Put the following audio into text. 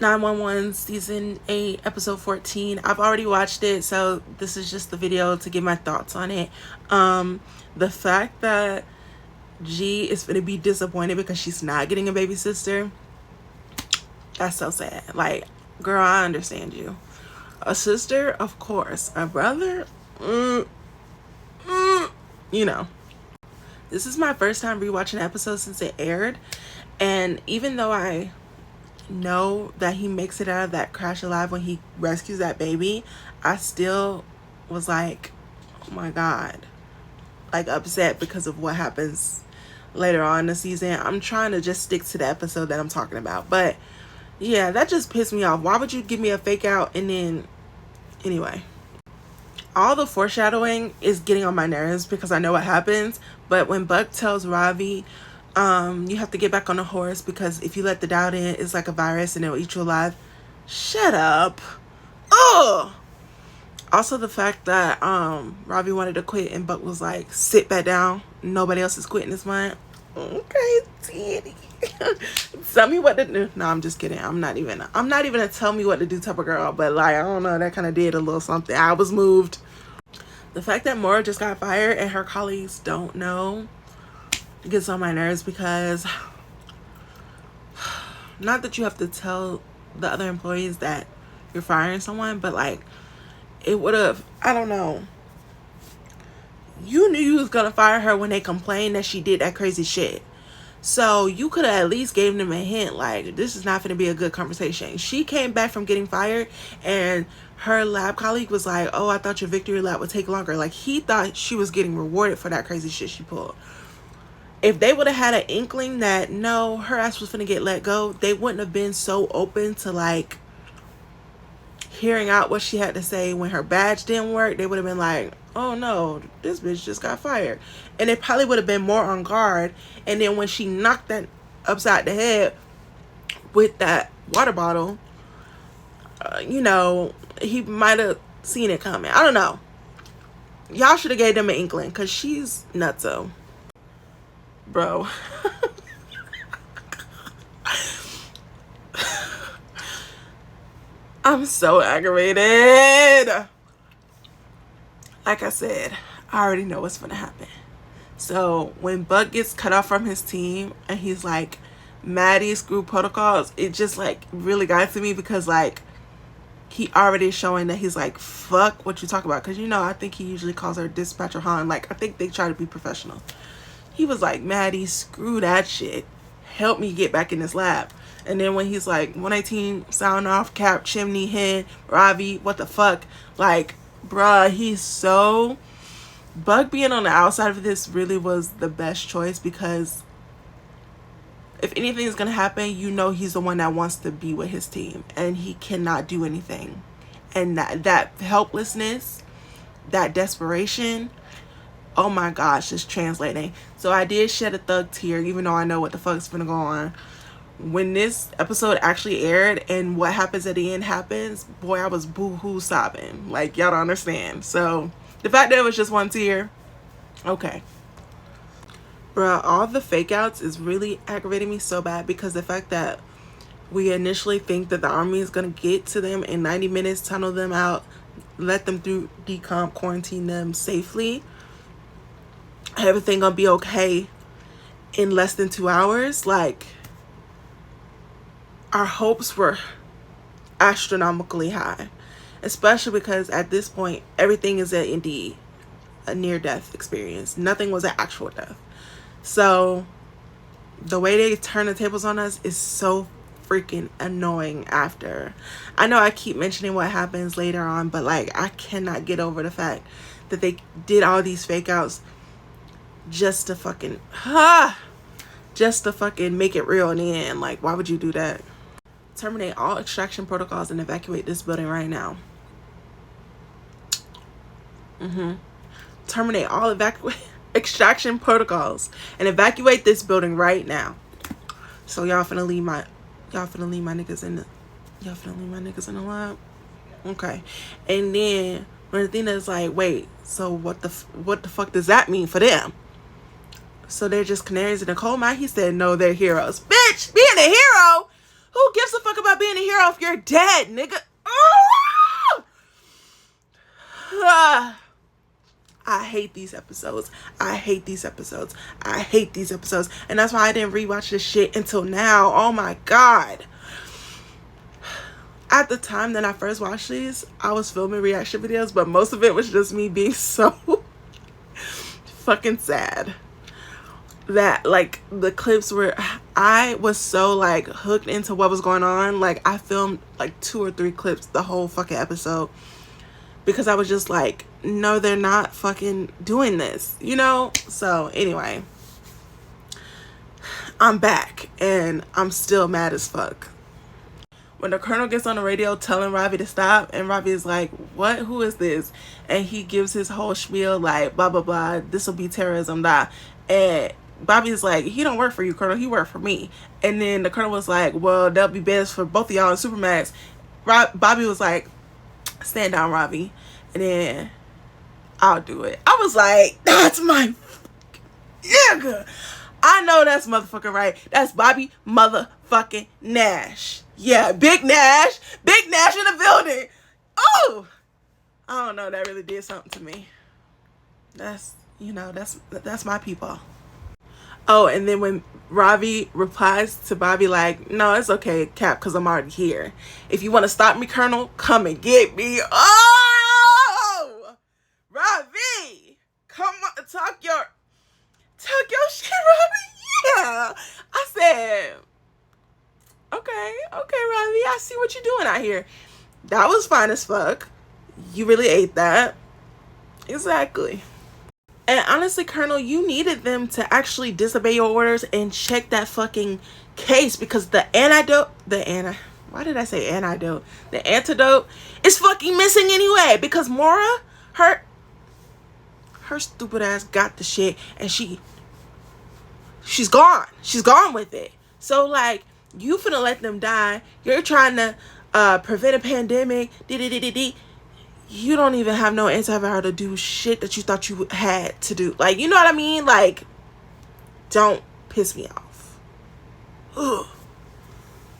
911 season 8 episode 14. I've already watched it, so this is just the video to give my thoughts on it. The fact that G is gonna be disappointed because she's not getting a baby sister, that's so sad. Like, girl, I understand you. A sister, of course. A brother, you know. This is my first time rewatching the episode since it aired, and even though I know that he makes it out of that crash alive when he rescues that baby, I still was like, oh my god, like upset because of what happens later on in the season. I'm trying to just stick to the episode that I'm talking about, but yeah, that just pissed me off. Why would you give me a fake out? And then anyway, all the foreshadowing is getting on my nerves because I know what happens. But when Buck tells Ravi, you have to get back on the horse because if you let the doubt in, it's like a virus and it'll eat you alive. Shut up. Oh. Also, the fact that Ravi wanted to quit and Buck was like, sit back down. Nobody else is quitting this month. Okay, Teddy. Tell me what to do. No, I'm just kidding. I'm not even a tell me what to do type of girl. But like, I don't know, that kind of did a little something. I was moved. The fact that Maura just got fired and her colleagues don't know gets on my nerves because not that you have to tell the other employees that you're firing someone, but like it would have, I don't know. You knew you was gonna fire her when they complained that she did that crazy shit. So you could have at least gave them a hint, like, this is not going to be a good conversation. She came back from getting fired and her lab colleague was like, oh, I thought your victory lap would take longer. Like, he thought she was getting rewarded for that crazy shit she pulled. If they would have had an inkling that, no, her ass was going to get let go, they wouldn't have been so open to, like, hearing out what she had to say when her badge didn't work. They would have been like, oh no, this bitch just got fired. And they probably would have been more on guard. And then when she knocked that upside the head with that water bottle, you know, he might have seen it coming. I don't know. Y'all should have gave them an inkling because she's nutso. Bro. I'm so aggravated. Like I said, I already know what's gonna happen. So when Buck gets cut off from his team and he's like, Maddie screw protocols, it just like really got to me because like he already is showing that he's like, fuck what you talk about. Because, you know, I think he usually calls her Dispatcher Han. Like, I think they try to be professional. He was like, Maddie, screw that shit. Help me get back in this lab. And then when he's like, 118, sound off, cap, chimney, head, Ravi, what the fuck? Like, bruh, he's so... Buck being on the outside of this really was the best choice because if anything is going to happen, you know he's the one that wants to be with his team. And he cannot do anything. And that helplessness, that desperation, oh my gosh, it's translating. So I did shed a thug tear, even though I know what the fuck's gonna go on. When this episode actually aired and what happens at the end happens, boy, I was boo-hoo sobbing. Like, y'all don't understand. So the fact that it was just one tear, okay. Bruh, all the fake outs is really aggravating me so bad because the fact that we initially think that the army is going to get to them in 90 minutes, tunnel them out, let them through decomp, quarantine them safely, everything going to be okay in less than 2 hours. Like, our hopes were astronomically high, especially because at this point, everything is indeed a near-death experience. Nothing was an actual death. So the way they turn the tables on us is so freaking annoying after. I know I keep mentioning what happens later on, but like, I cannot get over the fact that they did all these fake outs just to fucking make it real in the end. Like, why would you do that? Terminate all extraction protocols and evacuate this building right now. Terminate all extraction protocols and evacuate this building right now. So y'all finna leave my niggas in the lab. Okay. And then when the thing is like, wait, so what the fuck does that mean for them? So they're just canaries in a coal mine? He said, no, they're heroes. Bitch, being a hero? Who gives a fuck about being being a hero if you're dead, nigga? I hate these episodes. I hate these episodes. I hate these episodes. And that's why I didn't rewatch this shit until now. Oh my God. At the time that I first watched these, I was filming reaction videos, but most of it was just me being so fucking sad. That, like, the clips were, I was so, like, hooked into what was going on. Like, I filmed, like, 2 or 3 clips the whole fucking episode. Because I was just like, no, they're not fucking doing this, you know? So, anyway. I'm back, and I'm still mad as fuck. When the Colonel gets on the radio telling Ravi to stop, and Ravi is like, what? Who is this? And he gives his whole spiel, like, blah, blah, blah, this will be terrorism, blah. And Bobby's like, he don't work for you, Colonel, he work for me. And then the Colonel was like, well, that'll be best for both of y'all in Supermax. Bobby was like, stand down, Ravi, and then I'll do it. I was like, that's my nigga. I know that's motherfucking right. That's Bobby motherfucking Nash. Yeah, Big Nash in the building. Oh, I don't know, that really did something to me. That's, you know, that's my people. Oh, and then when Ravi replies to Bobby like, no, it's okay, Cap, because I'm already here. If you want to stop me, Colonel, come and get me. Oh, Ravi, come on, talk your shit, Ravi. Yeah. I said, okay, Ravi, I see what you're doing out here. That was fine as fuck. You really ate that. Exactly. And honestly, Colonel, you needed them to actually disobey your orders and check that fucking case, because the antidote is fucking missing anyway, because Mora, her stupid ass got the shit, and she's gone with it. So, like, you finna let them die. You're trying to prevent a pandemic. You don't even have no antiviral to do shit that you thought you had to do. Like, you know what I mean? Like, don't piss me off. Ugh.